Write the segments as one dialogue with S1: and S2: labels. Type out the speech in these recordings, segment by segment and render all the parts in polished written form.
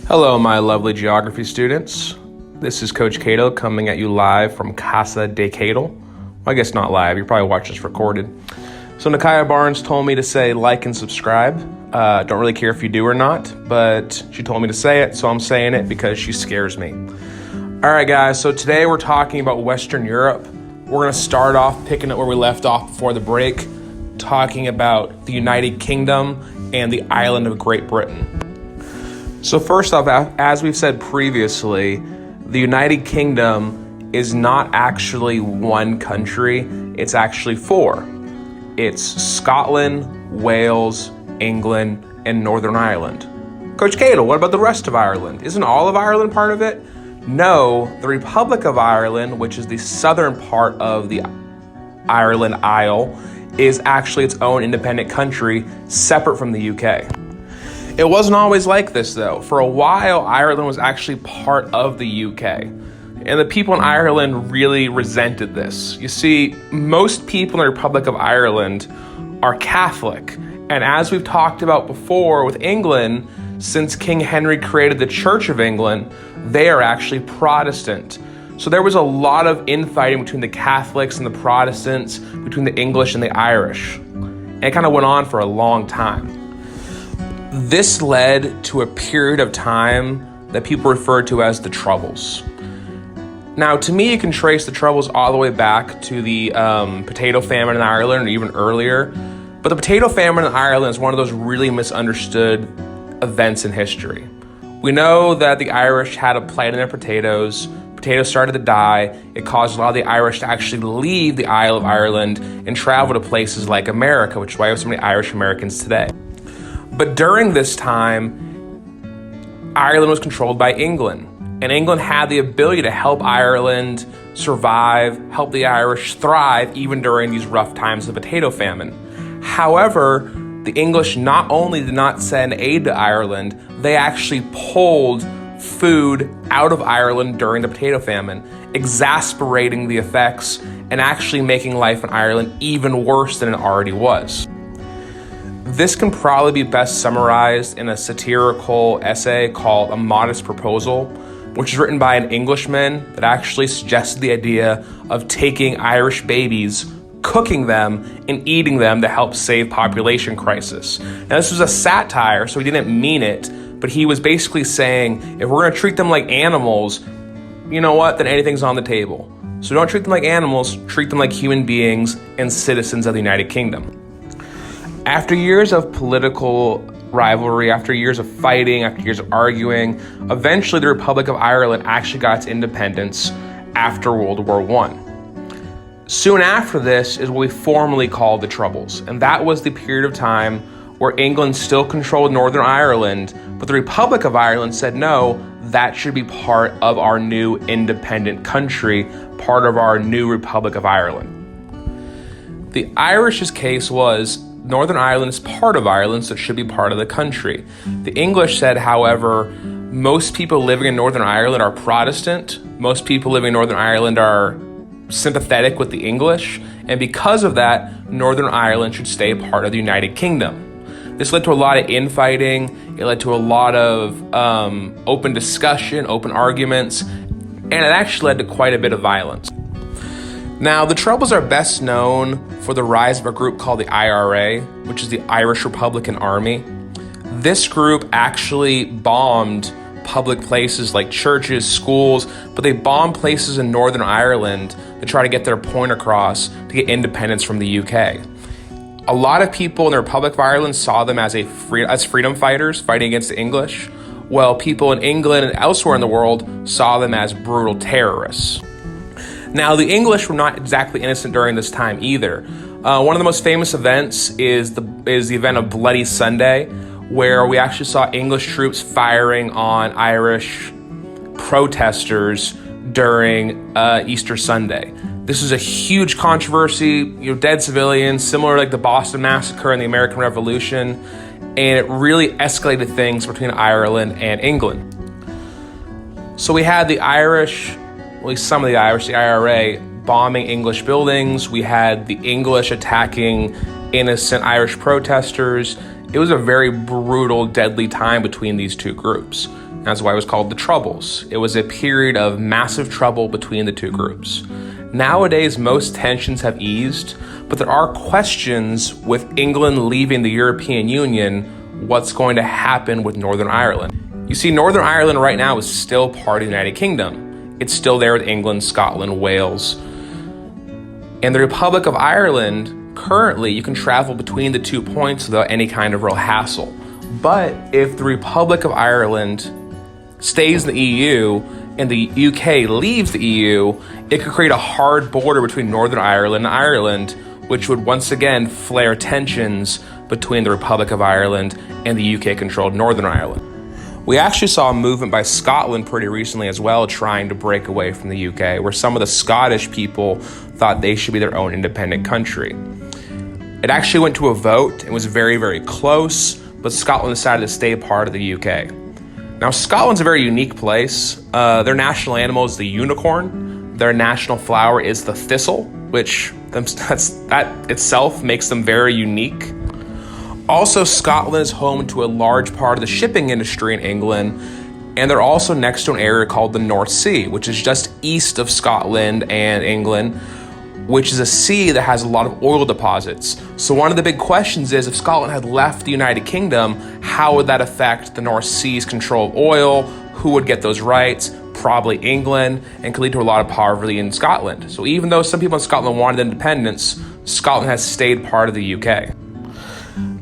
S1: Hello, my lovely geography students. This is Coach Cato coming at you live from Casa de Cato. Well, I guess not live, you probably watch this recorded. So Nakaya Barnes told me to say like and subscribe. Don't really care if you do or not, but she told me to say it, so I'm saying it because she scares me. All right, guys, so today we're talking about Western Europe. We're going to start off picking up where we left off before the break, talking about the United Kingdom and the island of Great Britain. So first off, as we've said previously, the United Kingdom is not actually one country, it's actually four. It's Scotland, Wales, England, and Northern Ireland. Coach Cato, what about the rest of Ireland? Isn't all of Ireland part of it? No, the Republic of Ireland, which is the southern part of the Ireland Isle, is actually its own independent country, separate from the UK. It wasn't always like this, though. For a while, Ireland was actually part of the UK, and the people in Ireland really resented this. You see, most people in the Republic of Ireland are Catholic, and as we've talked about before with England, since King Henry created the Church of England, they are actually Protestant. So there was a lot of infighting between the Catholics and the Protestants, between the English and the Irish, and it kind of went on for a long time. This led to a period of time that people refer to as the Troubles. Now, to me, you can trace the Troubles all the way back to the potato famine in Ireland or even earlier. But the potato famine in Ireland is one of those really misunderstood events in history. We know that the Irish had a plague in their potatoes. Potatoes started to die. It caused a lot of the Irish to actually leave the Isle of Ireland and travel to places like America, which is why we have so many Irish Americans today. But during this time, Ireland was controlled by England, and England had the ability to help Ireland survive, help the Irish thrive, even during these rough times of potato famine. However, the English not only did not send aid to Ireland, they actually pulled food out of Ireland during the potato famine, exasperating the effects and actually making life in Ireland even worse than it already was. This can probably be best summarized in a satirical essay called A Modest Proposal, which is written by an Englishman that actually suggested the idea of taking Irish babies, cooking them, and eating them to help save population crisis. Now, this was a satire, so he didn't mean it, but he was basically saying, if we're going to treat them like animals, you know what, then anything's on the table. So don't treat them like animals, treat them like human beings and citizens of the United Kingdom. After years of political rivalry, after years of fighting, after years of arguing, eventually the Republic of Ireland actually got its independence after World War I. Soon after this is what we formally called the Troubles, and that was the period of time where England still controlled Northern Ireland, but the Republic of Ireland said, no, that should be part of our new independent country, part of our new Republic of Ireland. The Irish's case was Northern Ireland is part of Ireland, so it should be part of the country. The English said, however, most people living in Northern Ireland are Protestant. Most people living in Northern Ireland are sympathetic with the English. And because of that, Northern Ireland should stay part of the United Kingdom. This led to a lot of infighting. It led to a lot of open discussion, open arguments, and it actually led to quite a bit of violence. Now, the Troubles are best known for the rise of a group called the IRA, which is the Irish Republican Army. This group actually bombed public places like churches, schools, but they bombed places in Northern Ireland to try to get their point across to get independence from the UK. A lot of people in the Republic of Ireland saw them as freedom fighters fighting against the English, while people in England and elsewhere in the world saw them as brutal terrorists. Now, the English were not exactly innocent during this time either. One of the most famous events is the event of Bloody Sunday, where we actually saw English troops firing on Irish protesters during Easter Sunday. This is a huge controversy, dead civilians, similar like the Boston Massacre and the American Revolution, and it really escalated things between Ireland and England. So we had the Irish, at least some of the Irish, the IRA, bombing English buildings. We had the English attacking innocent Irish protesters, It was a very brutal, deadly time between these two groups. That's why it was called the Troubles. It was a period of massive trouble between the two groups. Nowadays, most tensions have eased, but there are questions with England leaving the European Union, what's going to happen with Northern Ireland. You see, Northern Ireland right now is still part of the United Kingdom. It's still there with England, Scotland, Wales. And the Republic of Ireland, currently, you can travel between the 2 points without any kind of real hassle. But if the Republic of Ireland stays in the EU and the UK leaves the EU, it could create a hard border between Northern Ireland and Ireland, which would once again flare tensions between the Republic of Ireland and the UK-controlled Northern Ireland. We actually saw a movement by Scotland pretty recently as well, trying to break away from the UK, where some of the Scottish people thought they should be their own independent country. It actually went to a vote. It was very, very close, but Scotland decided to stay part of the UK. Now, Scotland's a very unique place. Their national animal is the unicorn. Their national flower is the thistle, which that itself makes them very unique. Also, Scotland is home to a large part of the shipping industry in England, and they're also next to an area called the North Sea, which is just east of Scotland and England, which is a sea that has a lot of oil deposits. So one of the big questions is, if Scotland had left the United Kingdom, how would that affect the North Sea's control of oil? Who would get those rights? Probably England, and could lead to a lot of poverty in Scotland. So even though some people in Scotland wanted independence, Scotland has stayed part of the UK.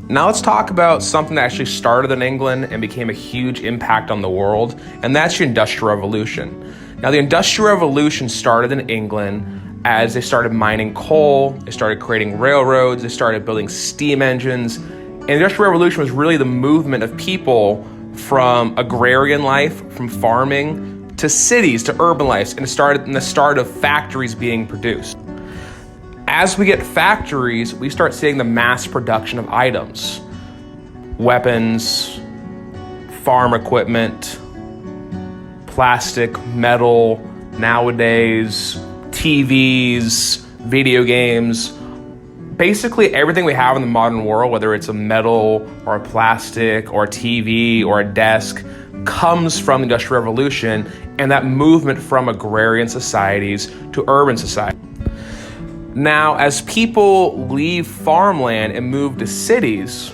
S1: Now let's talk about something that actually started in England and became a huge impact on the world, and that's the Industrial Revolution. Now, the Industrial Revolution started in England as they started mining coal, they started creating railroads, they started building steam engines. And the Industrial Revolution was really the movement of people from agrarian life, from farming, to cities, to urban life, and the start of factories being produced. As we get factories, we start seeing the mass production of items, weapons, farm equipment, plastic, metal, nowadays, TVs, video games, basically everything we have in the modern world, whether it's a metal or a plastic or a TV or a desk, comes from the Industrial Revolution and that movement from agrarian societies to urban society. Now, as people leave farmland and move to cities,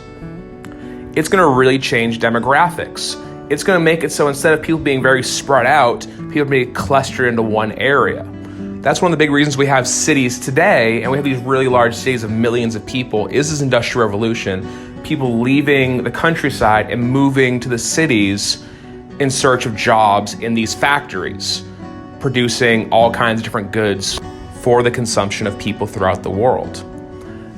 S1: it's going to really change demographics. It's going to make it so instead of people being very spread out, people being clustered into one area. That's one of the big reasons we have cities today, and we have these really large cities of millions of people, is this Industrial Revolution. People leaving the countryside and moving to the cities in search of jobs in these factories, producing all kinds of different goods for the consumption of people throughout the world.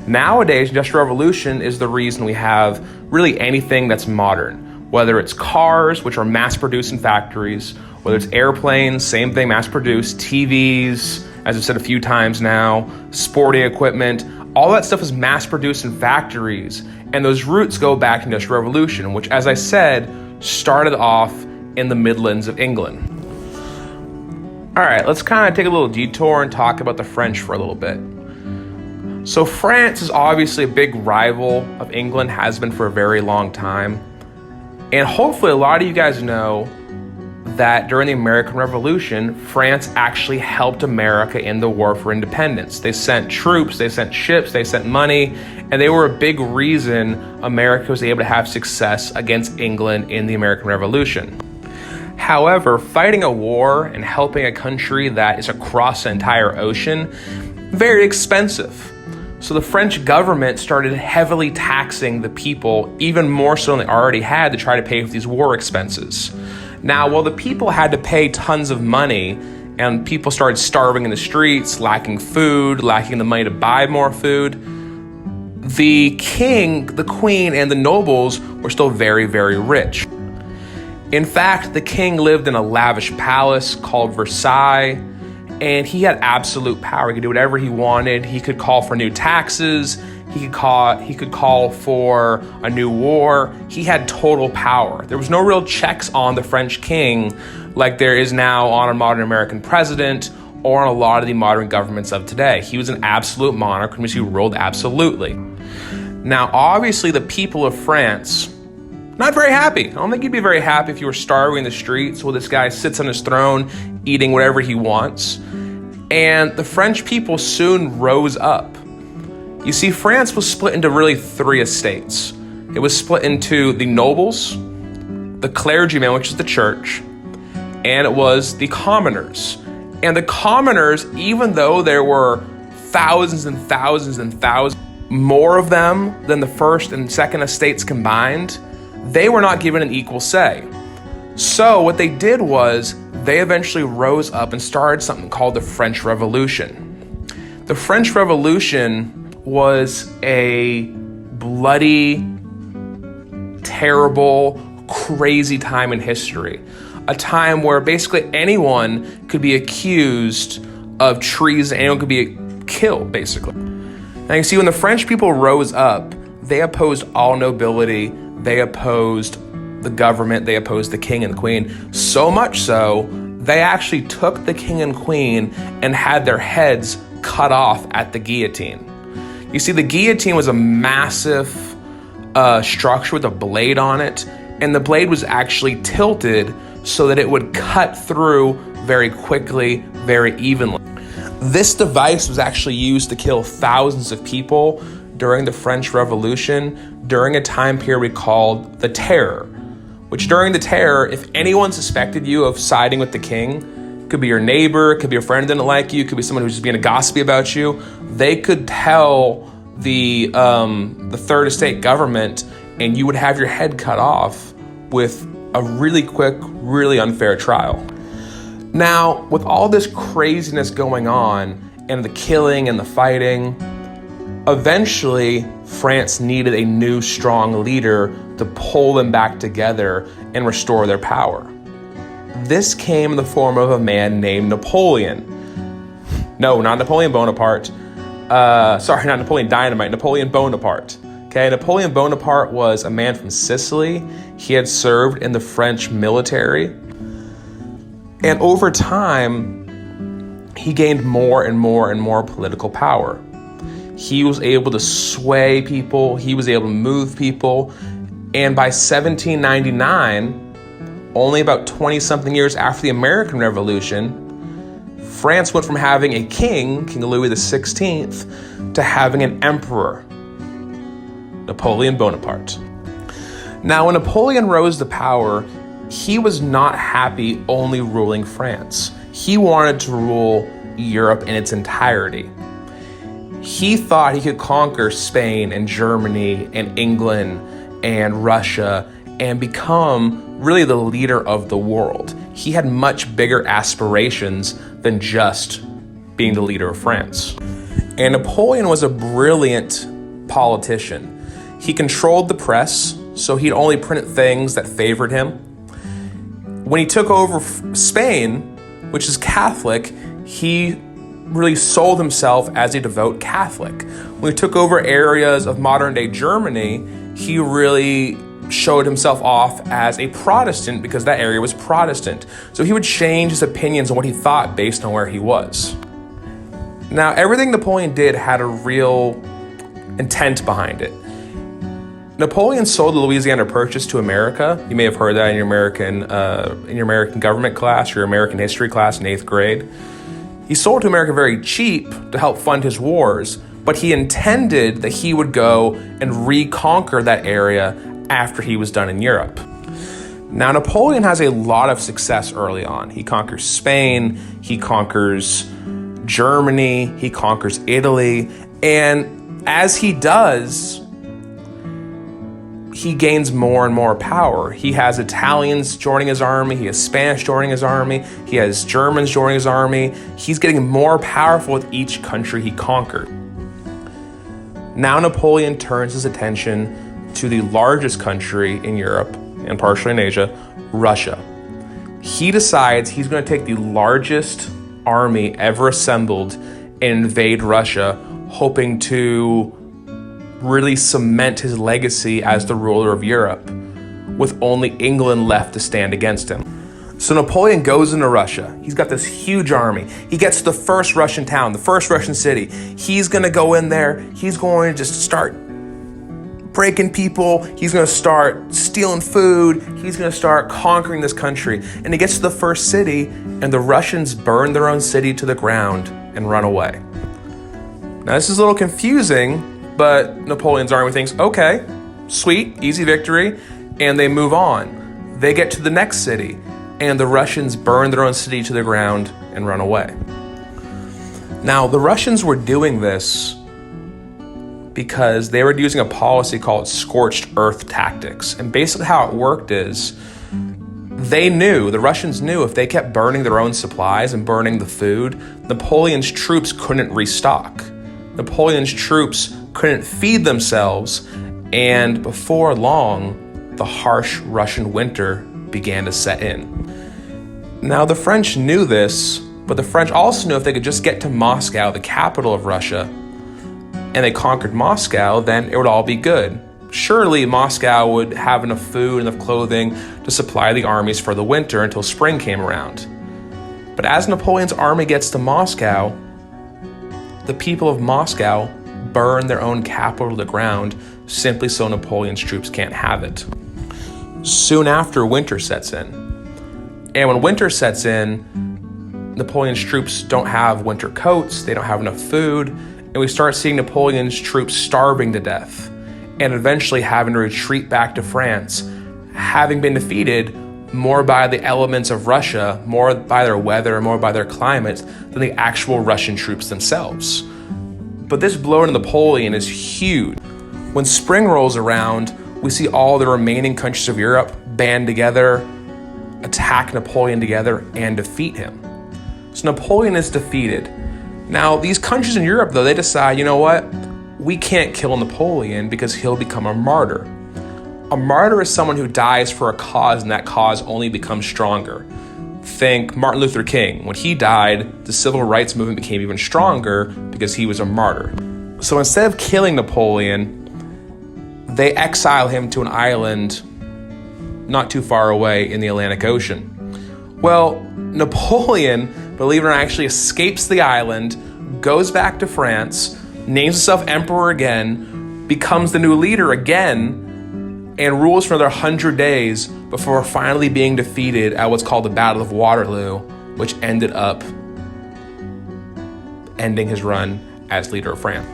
S1: Nowadays, Industrial Revolution is the reason we have really anything that's modern, whether it's cars, which are mass-produced in factories, whether it's airplanes, same thing, mass-produced, TVs, as I've said a few times now, sporting equipment, all that stuff is mass-produced in factories, and those roots go back to Industrial Revolution, which, as I said, started off in the Midlands of England. All right, let's kind of take a little detour and talk about the French for a little bit. So France is obviously a big rival of England, has been for a very long time. And hopefully a lot of you guys know that during the American Revolution, France actually helped America in the war for independence. They sent troops, they sent ships, they sent money, and they were a big reason America was able to have success against England in the American Revolution. However, fighting a war and helping a country that is across an entire ocean, very expensive. So the French government started heavily taxing the people, even more so than they already had, to try to pay for these war expenses. Now, while the people had to pay tons of money and people started starving in the streets, lacking food, lacking the money to buy more food, the king, the queen, and the nobles were still very, very rich. In fact, the king lived in a lavish palace called Versailles, and he had absolute power. He could do whatever he wanted. He could call for new taxes. He could call for a new war. He had total power. There was no real checks on the French king like there is now on a modern American president or on a lot of the modern governments of today. He was an absolute monarch, which he ruled absolutely. Now, obviously, the people of France, not very happy. I don't think you'd be very happy if you were starving in the streets while this guy sits on his throne eating whatever he wants. And the French people soon rose up. You see, France was split into really three estates. It was split into the nobles, the clergyman, which is the church, and it was the commoners. And the commoners, even though there were thousands and thousands and thousands more of them than the first and second estates combined, they were not given an equal say. So what they did was they eventually rose up and started something called the French Revolution. The French Revolution was a bloody, terrible, crazy time in history. A time where basically anyone could be accused of treason, anyone could be killed, basically. Now you see, when the French people rose up, they opposed all nobility, they opposed the government, they opposed the king and the queen, so much so, they actually took the king and queen and had their heads cut off at the guillotine. You see, the guillotine was a massive structure with a blade on it, and the blade was actually tilted so that it would cut through very quickly, very evenly. This device was actually used to kill thousands of people during the French Revolution, during a time period we called the Terror, which during the Terror, if anyone suspected you of siding with the king, could be your neighbor, could be a friend that didn't like you, could be someone who's just being gossipy about you, they could tell the Third Estate government, and you would have your head cut off with a really quick, really unfair trial. Now, with all this craziness going on, and the killing and the fighting, eventually France needed a new strong leader to pull them back together and restore their power. This came in the form of a man named Napoleon. No, not Napoleon Bonaparte. Sorry, not Napoleon Dynamite, Napoleon Bonaparte. Okay, Napoleon Bonaparte was a man from Sicily. He had served in the French military. And over time, he gained more and more and more political power. He was able to sway people. He was able to move people. And by 1799, only about 20-something years after the American Revolution, France went from having a king, King Louis XVI, to having an emperor, Napoleon Bonaparte. Now, when Napoleon rose to power, he was not happy only ruling France. He wanted to rule Europe in its entirety. He thought he could conquer Spain and Germany and England and Russia and become really the leader of the world. He had much bigger aspirations than just being the leader of France. And Napoleon was a brilliant politician. He controlled the press, so he'd only print things that favored him. When he took over Spain, which is Catholic, he really sold himself as a devout Catholic. When he took over areas of modern-day Germany, he really showed himself off as a Protestant because that area was Protestant. So he would change his opinions on what he thought based on where he was. Now, everything Napoleon did had a real intent behind it. Napoleon sold the Louisiana Purchase to America. You may have heard that in your American government class or your American history class in 8th grade. He sold to America very cheap to help fund his wars, but he intended that he would go and reconquer that area after he was done in Europe. Now, Napoleon has a lot of success early on. He conquers Spain, he conquers Germany, he conquers Italy, and as he does, he gains more and more power. He has Italians joining his army, he has Spanish joining his army, he has Germans joining his army. He's getting more powerful with each country he conquered. Now Napoleon turns his attention to the largest country in Europe and partially in Asia, Russia. He decides he's going to take the largest army ever assembled and invade Russia, hoping to really cement his legacy as the ruler of Europe, with only England left to stand against him. So Napoleon goes into Russia. He's got this huge army. He gets to the first Russian town, the first Russian city. He's going to go in there. He's going to just start breaking people. He's going to start stealing food. He's going to start conquering this country. And he gets to the first city, and the Russians burn their own city to the ground and run away. Now, this is a little confusing, but Napoleon's army thinks, okay, sweet, easy victory, and they move on. They get to the next city, and the Russians burn their own city to the ground and run away. Now, the Russians were doing this because they were using a policy called scorched earth tactics. And basically how it worked is the Russians knew if they kept burning their own supplies and burning the food, Napoleon's troops couldn't restock. Napoleon's troops couldn't feed themselves, and before long, the harsh Russian winter began to set in. Now, the French knew this, but the French also knew if they could just get to Moscow, the capital of Russia, and they conquered Moscow, then it would all be good. Surely Moscow would have enough food, enough clothing to supply the armies for the winter until spring came around. But as Napoleon's army gets to Moscow, the people of Moscow burn their own capital to the ground simply so Napoleon's troops can't have it. Soon after, winter sets in. And when winter sets in, Napoleon's troops don't have winter coats, they don't have enough food, and we start seeing Napoleon's troops starving to death and eventually having to retreat back to France, having been defeated more by the elements of Russia, more by their weather, more by their climate, than the actual Russian troops themselves. But this blow to Napoleon is huge. When spring rolls around, we see all the remaining countries of Europe band together, attack Napoleon together, and defeat him. So Napoleon is defeated. Now, these countries in Europe, though, they decide, you know what? We can't kill Napoleon because he'll become a martyr. A martyr is someone who dies for a cause, and that cause only becomes stronger. Think Martin Luther King. When he died, the civil rights movement became even stronger because he was a martyr. So instead of killing Napoleon, they exile him to an island not too far away in the Atlantic Ocean. Well, Napoleon, believe it or not, actually escapes the island, goes back to France, names himself emperor again, becomes the new leader again, and rules for another 100 days before finally being defeated at what's called the Battle of Waterloo, which ended up ending his run as leader of France.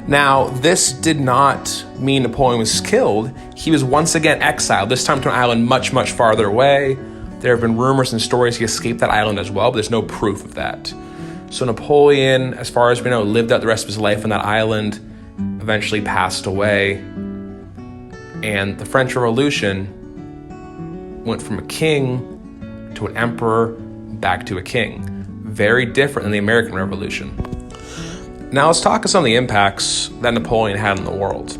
S1: Now, this did not mean Napoleon was killed. He was once again exiled, this time to an island much, much farther away. There have been rumors and stories he escaped that island as well, but there's no proof of that. So Napoleon, as far as we know, lived out the rest of his life on that island, eventually passed away, and the French Revolution went from a king to an emperor back to a king. Very different than the American Revolution. Now let's talk of some of the impacts that Napoleon had on the world.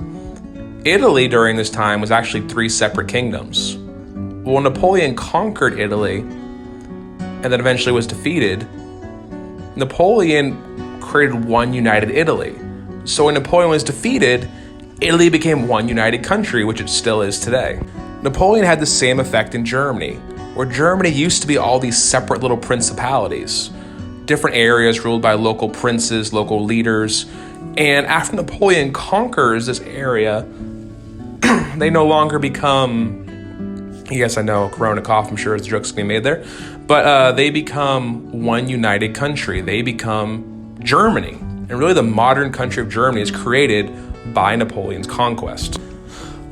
S1: Italy during this time was actually 3 separate kingdoms. When Napoleon conquered Italy and then eventually was defeated, Napoleon created one united Italy. So when Napoleon was defeated, Italy became one united country, which it still is today. Napoleon had the same effect in Germany, where Germany used to be all these separate little principalities, different areas ruled by local princes, local leaders. And after Napoleon conquers this area, they no longer become, yes, I know, Corona cough, I'm sure there's jokes being made there, but they become one united country. They become Germany. And really the modern country of Germany is created by Napoleon's conquest.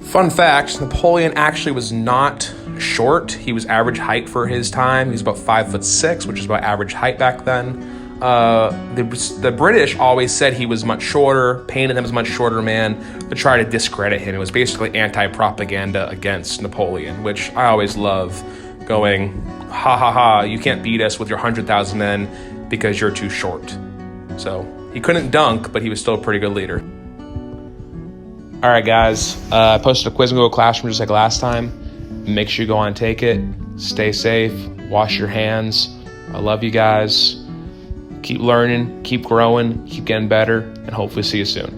S1: Fun fact, Napoleon actually was not short. He was average height for his time. He was about 5'6", which is about average height back then. The British always said he was much shorter, painted him as a much shorter man to try to discredit him. It was basically anti-propaganda against Napoleon, which I always love, going, ha ha ha, you can't beat us with your 100,000 men because you're too short. So he couldn't dunk, but he was still a pretty good leader. All right, guys, I posted a quiz in Google Classroom just like last time. Make sure you go on and take it. Stay safe. Wash your hands. I love you guys. Keep learning, keep growing, keep getting better, and hopefully see you soon.